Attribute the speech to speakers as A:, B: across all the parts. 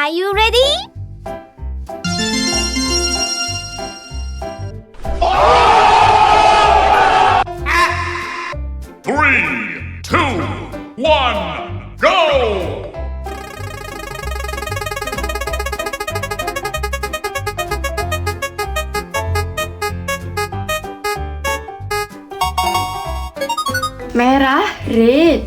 A: Are you ready?
B: Three, two, one, go!
C: Merah, red.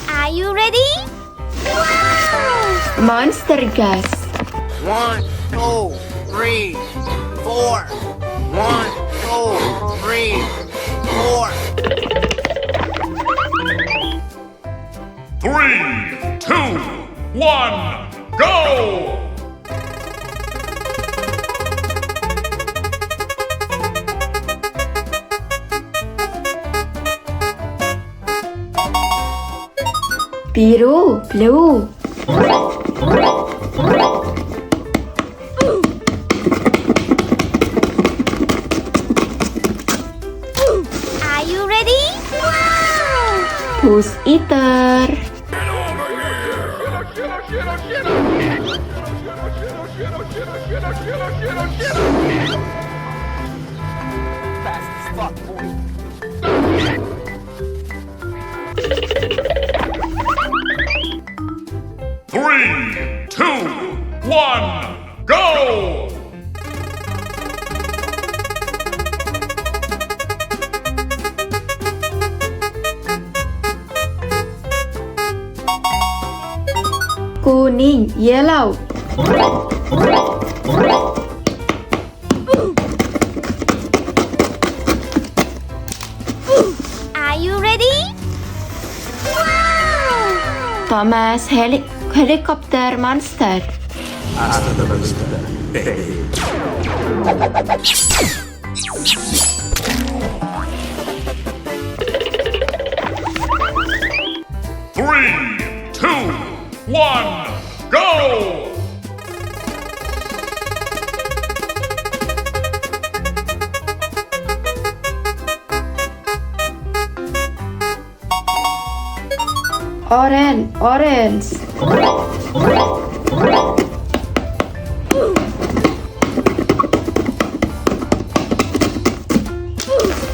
A: Are you ready?
C: Monster gas.
D: 1, 2, 3, 4. 1, 2, 3, 4.
B: Three, two, one, go!
C: Biru, blue.
A: Are you ready?
C: Push eater.
B: Three, two, one, go!
C: Kuning, yellow.
A: Are you ready?
C: Thomas, helicopter monster.
B: Three, two, one, go!
C: Orange.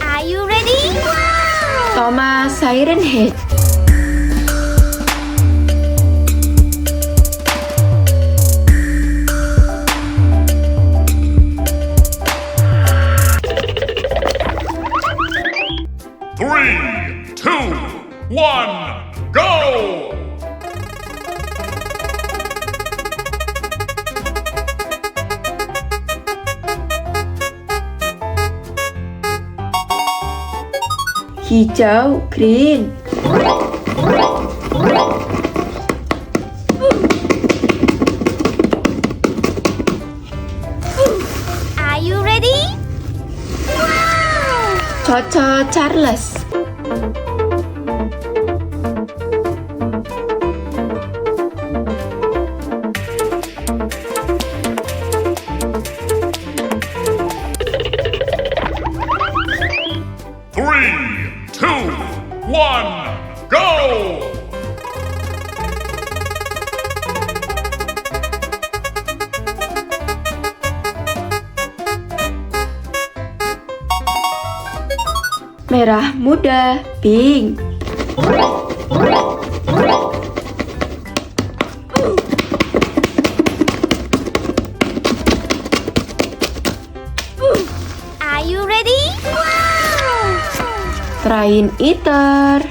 A: Are you ready?
C: Thomas, siren head.
B: Three, two, one, go!
C: Hijau, green.
A: Are you ready?
C: Choco, Charles.
B: Three, two, one, go!
C: Merah muda, pink.
A: Are you ready?
C: Train eater.